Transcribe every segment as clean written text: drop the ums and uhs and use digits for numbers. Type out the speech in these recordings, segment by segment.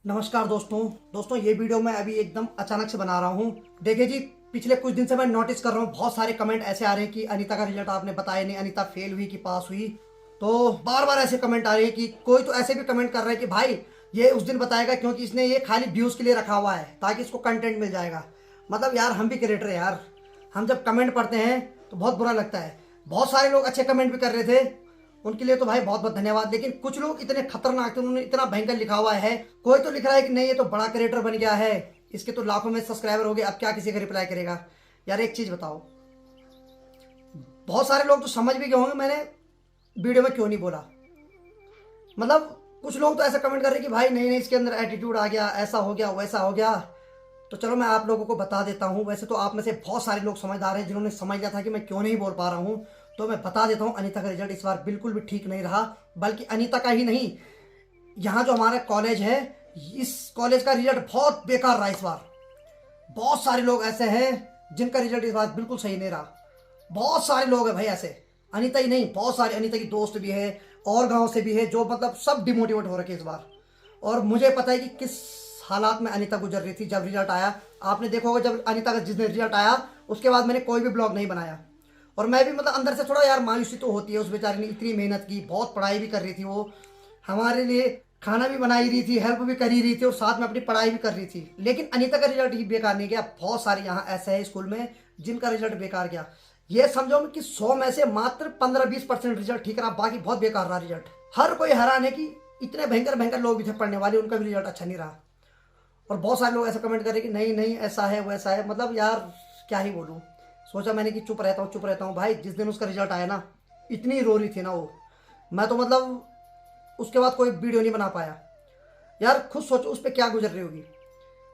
नमस्कार दोस्तों ये वीडियो मैं अभी एकदम अचानक से बना रहा हूँ। देखिए जी, पिछले कुछ दिन से मैं नोटिस कर रहा हूँ, बहुत सारे कमेंट ऐसे आ रहे हैं कि अनीता का रिजल्ट आपने बताया नहीं, अनीता फेल हुई कि पास हुई। तो बार बार ऐसे कमेंट आ रहे हैं कि कोई तो ऐसे भी कमेंट कर रहा है कि भाई ये उस दिन बताएगा, क्योंकि इसने ये खाली व्यूज के लिए रखा हुआ है ताकि इसको कंटेंट मिल जाएगा। मतलब यार, हम भी क्रिएटर हैं यार, हम जब कमेंट पढ़ते हैं तो बहुत बुरा लगता है। बहुत सारे लोग अच्छे कमेंट भी कर रहे थे, उनके लिए तो भाई बहुत बहुत धन्यवाद। लेकिन कुछ लोग इतने खतरनाक थे, उन्होंने इतना भयंकर लिखा हुआ है। कोई तो लिख रहा है कि नहीं ये तो बड़ा क्रिएटर बन गया है, इसके तो लाखों में सब्सक्राइबर हो गए, अब क्या किसी का रिप्लाई करेगा। यार एक चीज बताओ, बहुत सारे लोग तो समझ भी गए होंगे मैंने वीडियो में क्यों नहीं बोला। मतलब कुछ लोग तो ऐसा कमेंट कर रहे हैं कि भाई नहीं नहीं, इसके अंदर एटीट्यूड आ गया, ऐसा हो गया वैसा हो गया। तो चलो मैं आप लोगों को बता देता हूँ। वैसे तो आप में से बहुत सारे लोग समझदार हैं जिन्होंने समझ लिया था कि मैं क्यों नहीं बोल पा रहा हूँ। तो मैं बता देता हूँ, अनीता का रिजल्ट इस बार बिल्कुल भी ठीक नहीं रहा। बल्कि अनीता का ही नहीं, यहाँ जो हमारा कॉलेज है, इस कॉलेज का रिजल्ट बहुत बेकार रहा इस बार। बहुत सारे लोग ऐसे हैं जिनका रिजल्ट इस बार बिल्कुल सही नहीं रहा। बहुत सारे लोग हैं भाई ऐसे, अनीता ही नहीं, बहुत सारे अनीता की दोस्त भी है और गांव से भी है, जो मतलब सब डिमोटिवेट हो रखे इस बार। और मुझे पता है कि किस हालात में अनीता गुजर रही थी जब रिजल्ट आया। आपने देखा होगा जब अनीता का जिस दिन रिजल्ट आया उसके बाद मैंने कोई भी ब्लॉग नहीं बनाया। और मैं भी मतलब अंदर से थोड़ा यार मायूसी तो होती है, उस बेचारी ने इतनी मेहनत की, बहुत पढ़ाई भी कर रही थी वो, हमारे लिए खाना भी बना ही रही थी, हेल्प भी कर ही रही थी और साथ में अपनी पढ़ाई भी कर रही थी। लेकिन अनीता का रिजल्ट ही बेकार नहीं गया। बहुत सारे यहाँ ऐसे हैं स्कूल में जिनका रिजल्ट बेकार गया। ये समझो कि 100 में से मात्र 15-20% रिजल्ट ठीक रहा, बाकी बहुत बेकार रहा रिजल्ट। हर कोई हैरान है कि इतने भयंकर भयंकर लोग भी थे पढ़ने वाले, उनका भी रिजल्ट अच्छा नहीं रहा। और बहुत सारे लोग ऐसा कमेंट कर रहे हैं कि नहीं नहीं ऐसा है वैसा है। मतलब यार क्या ही बोलूँ। सोचा मैंने कि चुप रहता हूँ भाई। जिस दिन उसका रिजल्ट आया ना, इतनी रो रही थी ना वो, मैं तो मतलब उसके बाद कोई वीडियो नहीं बना पाया। यार खुद सोचो उस पर क्या गुजर रही होगी।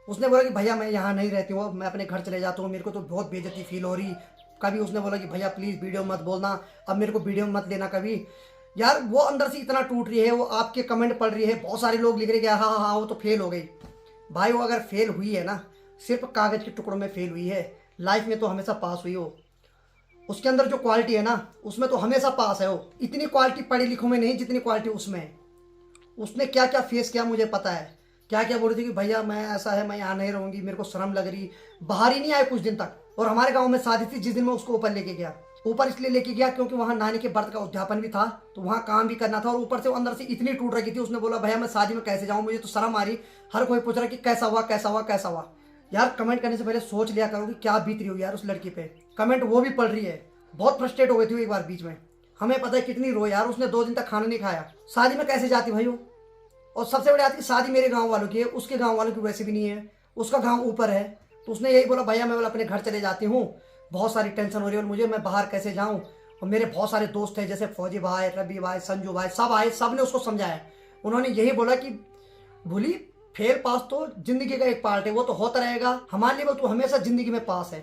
उसने बोला कि भैया मैं यहाँ नहीं रहती हूँ, मैं अपने घर चले जाता हूँ, मेरे को तो बहुत बेइज्जती फील हो रही। कभी उसने बोला कि भैया प्लीज़ वीडियो मत बोलना, अब मेरे को वीडियो मत लेना कभी। यार वो अंदर से इतना टूट रही है, वो आपके कमेंट पढ़ रही है, बहुत सारे लोग लिख रहे हैं कि हाँ हाँ हाँ वो तो फेल हो गई। भाई वो अगर फेल हुई है ना, सिर्फ कागज़ के टुकड़ों में फेल हुई है, लाइफ में तो हमेशा पास हुई हो। उसके अंदर जो क्वालिटी है ना, उसमें तो हमेशा पास है वो। इतनी क्वालिटी पढ़े लिखों में नहीं जितनी क्वालिटी उसमें है। उसने क्या क्या फेस किया मुझे पता है। क्या क्या बोल रही थी कि भैया मैं ऐसा है, मैं यहाँ नहीं रहूंगी, मेरे को शर्म लग रही। बाहर ही नहीं आए कुछ दिन तक। और हमारे गांव में शादी थी जिस दिन मैं उसको ऊपर लेके गया। ऊपर इसलिए लेके गया क्योंकि वहाँ नानी के बर्थ का उद्यापन भी था, तो वहाँ काम भी करना था। और ऊपर से वो अंदर से इतनी टूट रही थी, उसने बोला भैया मैं शादी में कैसे जाऊँ, मुझे तो शर्म आ रही। हर कोई पूछ रहा कि कैसा हुआ कैसा हुआ कैसा हुआ। यार कमेंट करने से पहले सोच लिया करो कि क्या बीत रही हो यार उस लड़की पे। कमेंट वो भी पढ़ रही है। बहुत फ्रस्ट्रेट हो गई थी एक बार बीच में। हमें पता है कितनी रो यार, उसने 2 दिन तक खाना नहीं खाया। शादी में कैसे जाती भाई वो। और सबसे बड़ी बात की शादी मेरे गांव वालों की है, उसके गांव वालों की वैसे भी नहीं है, उसका गांव ऊपर है। तो उसने यही बोला भैया मैं बोला अपने घर चले जाती हूँ, बहुत सारी टेंशन हो रही है और मुझे, मैं बाहर कैसे जाऊँ। और मेरे बहुत सारे दोस्त हैं जैसे फौजी भाई, रवि भाई, संजू भाई, सब आए, सब ने उसको समझाया। उन्होंने यही बोला कि भूली, फेल पास तो जिंदगी का एक पार्ट है, वो तो होता रहेगा, हमारे लिए वो तो हमेशा जिंदगी में पास है।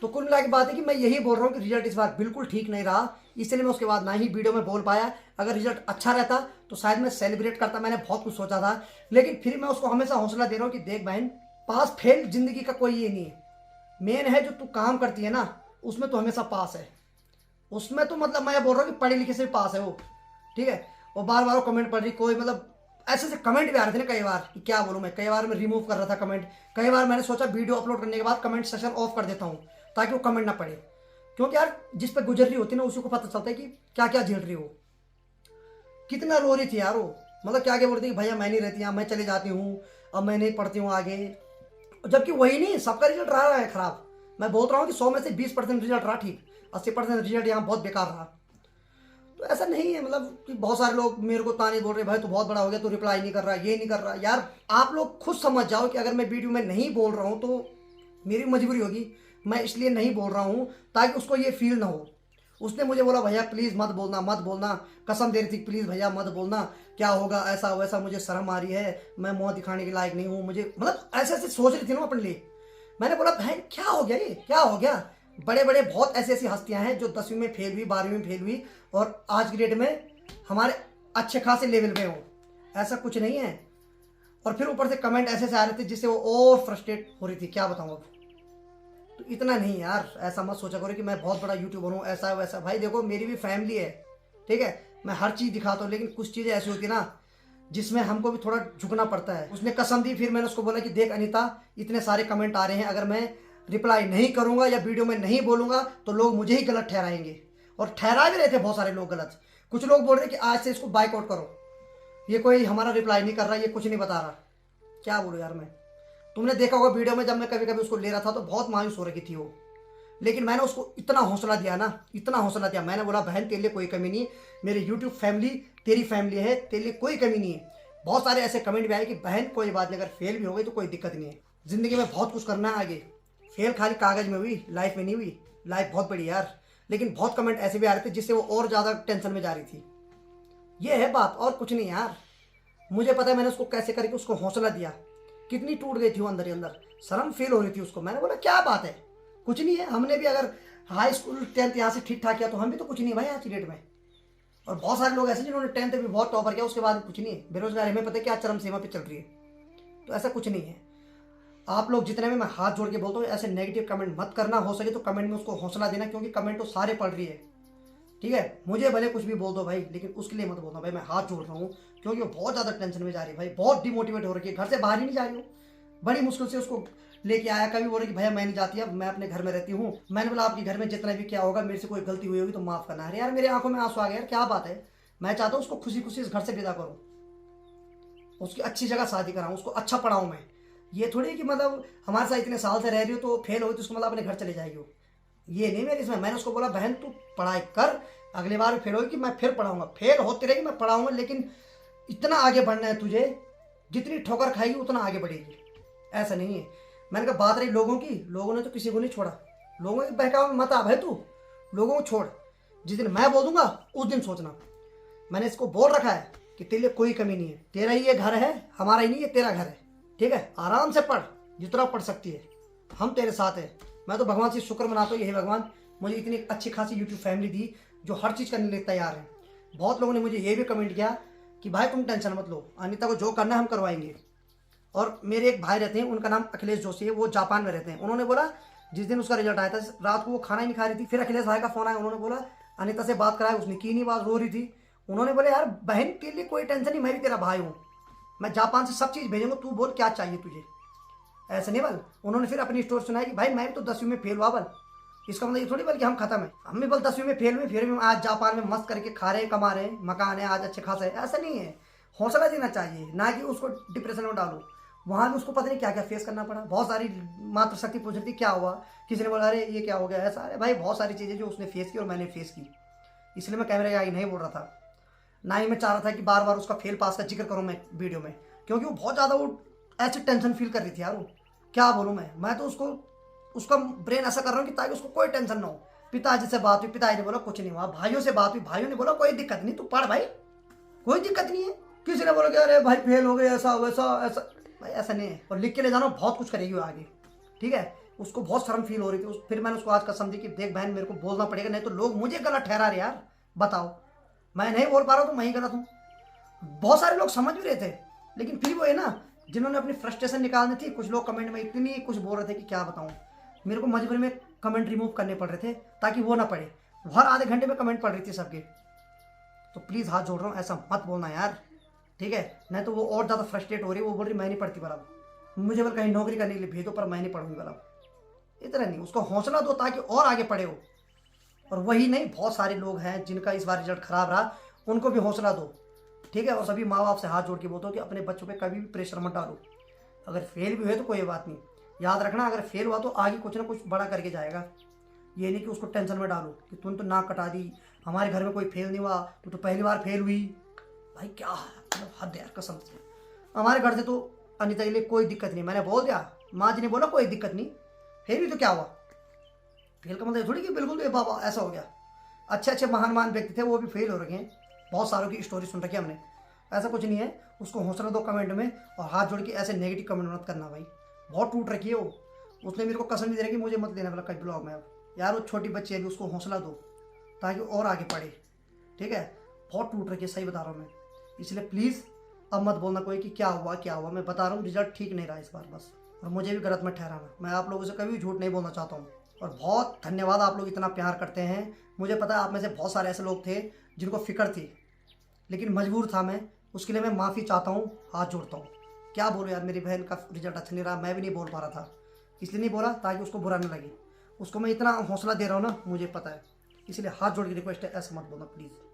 तो कुल मिला की बात है कि मैं यही बोल रहा हूँ कि रिजल्ट इस बार बिल्कुल ठीक नहीं रहा, इसलिए मैं उसके बाद ना ही वीडियो में बोल पाया। अगर रिजल्ट अच्छा रहता तो शायद मैं सेलिब्रेट करता, मैंने बहुत कुछ सोचा था। लेकिन फिर मैं उसको हमेशा हौसला दे रहा हूँ कि देख बहन, पास फेल जिंदगी का कोई ये नहीं है। मेन है जो तू काम करती है ना, उसमें तो हमेशा पास है। उसमें तो मतलब मैं बोल रहा हूँ कि पढ़े लिखे से भी पास है वो, ठीक है। और बार बार वो कमेंट पढ़ रही, कोई मतलब ऐसे ऐसे कमेंट भी आ रहे थे ना कई बार कि क्या बोलूँ मैं। कई बार मैं रिमूव कर रहा था कमेंट, कई बार मैंने सोचा वीडियो अपलोड करने के बाद कमेंट सेक्शन ऑफ कर देता हूँ ताकि वो कमेंट ना पढ़े। क्योंकि यार जिस पे गुजर रही होती है ना, उसी को पता चलता है कि क्या क्या झेल रही हो। कितना रो रही थी यार वो। मतलब क्या क्या बोल रही थी भैया मैं नहीं रहती यहाँ, मैं चले जाती हूँ, अब मैं नहीं पढ़ती हूँ आगे। जबकि वही नहीं, सबका रिजल्ट रहा है खराब। मैं बोल रहा हूँ कि 100 में से 20% रिजल्ट रहा ठीक, 80% रिजल्ट यहाँ बहुत बेकार रहा। तो ऐसा नहीं है मतलब कि बहुत सारे लोग मेरे को ताने बोल रहे भाई तू बहुत बड़ा हो गया, तू रिप्लाई नहीं कर रहा, ये नहीं कर रहा। यार आप लोग खुद समझ जाओ कि अगर मैं वीडियो में नहीं बोल रहा हूँ तो मेरी मजबूरी होगी, मैं इसलिए नहीं बोल रहा हूँ ताकि उसको ये फील ना हो। उसने मुझे बोला भैया प्लीज़ मत बोलना मत बोलना, कसम दे रही थी प्लीज़ भैया मत बोलना, क्या होगा ऐसा वैसा, मुझे शर्म आ रही है, मैं मुँह दिखाने के लायक नहीं हूँ, मुझे मतलब ऐसे ऐसे सोच रही थी ना अपने लिए। मैंने बोला बहन क्या हो गया, ये क्या हो गया। बड़े बड़े बहुत ऐसी ऐसी हस्तियां हैं जो 10वीं में फेल हुई, 12वीं में फेल हुई और आज की डेट में हमारे अच्छे खासे लेवल पे हो। ऐसा कुछ नहीं है। और फिर ऊपर से कमेंट ऐसे से आ रहे थे जिससे वो और फ्रस्ट्रेट हो रही थी, क्या बताऊँ अब। तो इतना नहीं यार, ऐसा मत सोचा करो कि मैं बहुत बड़ा यूट्यूबर हूँ ऐसा वैसा। भाई देखो मेरी भी फैमिली है, ठीक है, मैं हर चीज़ दिखाता हूँ, लेकिन कुछ चीज़ें ऐसी होती है ना जिसमें हमको भी थोड़ा झुकना पड़ता है। उसने कसम दी, फिर मैंने उसको बोला कि देख अनीता, इतने सारे कमेंट आ रहे हैं, अगर मैं रिप्लाई नहीं करूंगा या वीडियो में नहीं बोलूंगा तो लोग मुझे ही गलत ठहराएंगे। और ठहरा भी रहे थे बहुत सारे लोग गलत। कुछ लोग बोल रहे कि आज से इसको बाइकआउट करो, ये कोई हमारा रिप्लाई नहीं कर रहा, ये कुछ नहीं बता रहा। क्या बोलूं यार मैं। तुमने देखा होगा वीडियो में जब मैं कभी कभी उसको ले रहा था तो बहुत मायूस हो रही थी वो, लेकिन मैंने उसको इतना हौसला दिया ना, इतना हौसला दिया। मैंने बोला बहन तेरे लिए कोई कमी नहीं है, मेरी यूट्यूब फैमिली तेरी फैमिली है, तेरे लिए कोई कमी नहीं है। बहुत सारे ऐसे कमेंट भी आए कि बहन कोई बात नहीं, अगर फेल भी हो गई तो कोई दिक्कत नहीं है, जिंदगी में बहुत कुछ करना है आगे। फेल खाली कागज में हुई, लाइफ में नहीं हुई। लाइफ बहुत बड़ी यार। लेकिन बहुत कमेंट ऐसे भी आ रहे थे जिससे वो और ज़्यादा टेंशन में जा रही थी। ये है बात, और कुछ नहीं यार। मुझे पता है मैंने उसको कैसे करके उसको हौसला दिया। कितनी टूट गई थी वो अंदर ही अंदर, शर्म फील हो रही थी उसको। मैंने बोला क्या बात है, कुछ नहीं है। हमने भी अगर हाई स्कूल 10th यहाँ से ठीक ठाक किया तो हम भी तो कुछ नहीं भाई आज की डेट में। और बहुत सारे लोग ऐसे जिन्होंने 10th भी बहुत टॉपर किया, उसके बाद कुछ नहीं है। बेरोजगारी हमें पता है क्या चरम सीमा पे चल रही है। तो ऐसा कुछ नहीं है। आप लोग जितने में मैं हाथ जोड़ के बोलता हूँ, ऐसे नेगेटिव कमेंट मत करना। हो सके तो कमेंट में उसको हौसला देना, क्योंकि कमेंट तो सारे पढ़ रही है। ठीक है, मुझे भले कुछ भी बोल दो भाई, लेकिन उसके लिए मत बोलना भाई। मैं हाथ जोड़ रहा हूँ, क्योंकि वो बहुत ज़्यादा टेंशन में जा रही है भाई, बहुत डिमोटिवेट हो रही है, घर से बाहर ही नहीं जा रही हूँ। बड़ी मुश्किल से उसको लेके आया। कभी बोले कि भैया मैं नहीं जाती, अब मैं अपने घर में रहती हूँ। मैंने बोला आपके घर में जितना भी क्या होगा, मेरे से कोई गलती हुई होगी तो माफ़ करना है। यार मेरे आंखों में आंसू आ गए यार, क्या बात है। मैं चाहता हूँ उसको खुशी खुशी इस घर से विदा करूँ, उसकी अच्छी जगह शादी कराऊँ, उसको अच्छा पढ़ाऊँ मैं। ये थोड़ी कि मतलब हमारे साथ इतने साल से रह रही हो तो फेल हो तो उसको मतलब अपने घर चले जाएगी हो, ये नहीं मेरी इसमें। मैंने उसको बोला बहन तू पढ़ाई कर, अगली बार भी फेल होगी कि मैं फिर पढ़ाऊंगा, फेल होती रहेगी मैं पढ़ाऊंगा, लेकिन इतना आगे बढ़ना है तुझे, जितनी ठोकर खाएगी उतना आगे बढ़ेगी। ऐसा नहीं है। मैंने कहा बात रही लोगों की, लोगों ने तो किसी को नहीं छोड़ा। लोगों के बहकावे में मत आ भाई तू, लोगों को छोड़। जिस दिन मैं बोल दूंगा उस दिन सोचना। मैंने इसको बोल रखा है कि तेरे लिए कोई कमी नहीं है, तेरा ही ये घर है, हमारा ही नहीं, ये तेरा घर है। ठीक है, आराम से पढ़, जितना पढ़ सकती है, हम तेरे साथ हैं। मैं तो भगवान से शुक्र मनाता हूँ, यही भगवान मुझे इतनी अच्छी खासी यूट्यूब फैमिली दी जो हर चीज़ करने के लिए तैयार है। बहुत लोगों ने मुझे ये भी कमेंट किया कि भाई तुम टेंशन मत लो, अनीता को जो करना है हम करवाएंगे। और मेरे एक भाई रहते हैं, उनका नाम अखिलेश जोशी है, वो जापान में रहते हैं। उन्होंने बोला जिस दिन उसका रिजल्ट आया था, रात को वो खाना ही नहीं खा रही थी, फिर अखिलेश भाई का फोन आया, उन्होंने बोला अनीता से बात कराया, उसने की नहीं बात, रो रही थी। उन्होंने बोले यार बहन के लिए कोई टेंशन नहीं, मैं भी तेरा भाई हूँ, मैं जापान से सब चीज़ भेजूंगा, तू बोल क्या चाहिए तुझे। ऐसे नहीं बल। उन्होंने फिर अपनी स्टोरी सुनाई कि भाई मैं भी तो 10वीं में फेल हुआ बल, इसका मतलब ये थोड़ी बल कि हम खत्म है। हम भी बल 10वीं में फेल हुए, फिर भी आज जापान में मस्त करके खा रहे हैं, कमा रहे हैं, मकान है आज अच्छे खासा है। ऐसा नहीं है, हौसला देना चाहिए, ना कि उसको डिप्रेशन में डालो। वहाँ भी उसको पता नहीं क्या क्या फेस करना पड़ा। बहुत सारी मातृशक्ति पूछ रही थी क्या हुआ, किसी ने बोला अरे ये क्या हो गया ऐसा। अरे भाई बहुत सारी चीज़ें जो उसने फेस की और मैंने फेस की, इसलिए मैं कैमरे के आगे नहीं बोल रहा था। ना ही मैं चाह रहा था कि बार बार उसका फेल पास का जिक्र करूँ मैं वीडियो में, क्योंकि वो बहुत ज़्यादा वो ऐसे टेंशन फील कर रही थी यार। वो क्या बोलूँ मैं तो उसको उसका ब्रेन ऐसा कर रहा हूँ कि ताकि उसको कोई टेंशन ना हो। पिताजी से बात हुई, पिताजी ने बोला कुछ नहीं हुआ। भाइयों से बात हुई, भाइयों ने बोला कोई दिक्कत नहीं, तू पढ़ भाई, कोई दिक्कत नहीं है। किसी ने बोला कि अरे भाई फेल हो गए ऐसा वैसा ऐसा, भाई ऐसा नहीं है। और लिख के ले जाना, बहुत कुछ करेगी वो आगे। ठीक है, उसको बहुत शर्म फील हो रही थी। फिर मैंने उसको आज कसम दी कि देख बहन मेरे को बोलना पड़ेगा, नहीं तो लोग मुझे गलत ठहरा रहे यार। बताओ, मैं नहीं बोल पा रहा हूँ तो मैं ही गलत हूँ। बहुत सारे लोग समझ भी रहे थे, लेकिन फिर वो है ना, जिन्होंने अपनी फ्रस्ट्रेशन निकालनी थी, कुछ लोग कमेंट में इतनी कुछ बोल रहे थे कि क्या बताऊँ। मेरे को मजबूरी में कमेंट रिमूव करने पड़ रहे थे ताकि वो ना पढ़े। हर आधे घंटे में कमेंट पड़ रही थी सबके। तो प्लीज़ हाथ जोड़ रहा हूँ, ऐसा मत बोलना यार। ठीक है, नहीं तो वो और ज़्यादा फ्रस्ट्रेट हो रही है। वो बोल रही मैं नहीं पढ़ती बराबर, मुझे बल कहीं नौकरी करने के लिए भेजो पर मैं नहीं पढ़ूंगी बराबर। इतना नहीं, उसको हौसला दो ताकि और आगे पढ़े हो। और वही नहीं, बहुत सारे लोग हैं जिनका इस बार रिजल्ट खराब रहा, उनको भी हौसला दो। ठीक है, और सभी माँ बाप से हाथ जोड़ के बोलते हो कि अपने बच्चों पे कभी भी प्रेशर मत डालो। अगर फेल भी हुए तो कोई बात नहीं, याद रखना अगर फेल हुआ तो आगे कुछ ना कुछ बड़ा करके जाएगा। ये नहीं कि उसको टेंशन में डालो कि तुम तो नाक कटा दी, हमारे घर में कोई फेल नहीं हुआ, तू तो पहली बार फेल हुई। भाई क्या मतलब हद यार, कसम से। हमारे घर से तो अनीता के लिए कोई दिक्कत नहीं, मैंने बोल दिया, माँ जी ने बोला कोई दिक्कत नहीं, फेल भी तो क्या हुआ। फेल का मतलब थोड़ी कि बिल्कुल तो बाबा ऐसा हो गया। अच्छे अच्छे महान व्यक्ति थे वो भी फेल हो रखे हैं, बहुत सारों की स्टोरी सुन रखी है हमने। ऐसा कुछ नहीं है, उसको हौसला दो कमेंट में, और हाथ जोड़ के ऐसे नेगेटिव कमेंट मत करना भाई, बहुत टूट रखी है वो। उसने मेरे को कसम भी दे रही कि मुझे मत देना वाला कई ब्लॉग में। अब यार वो छोटी बच्ची है, अभी उसको हौसला दो ताकि और आगे पढ़े। ठीक है, बहुत टूट रखी है, सही बता रहा हूँ मैं। इसलिए प्लीज़ अब मत बोलना कोई कि क्या हुआ क्या हुआ। मैं बता रहा हूँ रिजल्ट ठीक नहीं रहा इस बार बस, और मुझे भी गलत मत ठहराना। मैं आप लोगों से कभी झूठ नहीं बोलना चाहता हूँ। और बहुत धन्यवाद, आप लोग इतना प्यार करते हैं। मुझे पता है आप में से बहुत सारे ऐसे लोग थे जिनको फिक्र थी, लेकिन मजबूर था मैं उसके लिए मैं माफ़ी चाहता हूँ, हाथ जोड़ता हूँ। क्या बोलो यार, मेरी बहन का रिजल्ट अच्छा नहीं रहा, मैं भी नहीं बोल पा रहा था, इसलिए नहीं बोला ताकि उसको बुरा ना लगे। उसको मैं इतना हौसला दे रहा हूँ ना, मुझे पता है, इसलिए हाथ जोड़ के रिक्वेस्ट है, ऐसा मत बोलना प्लीज़।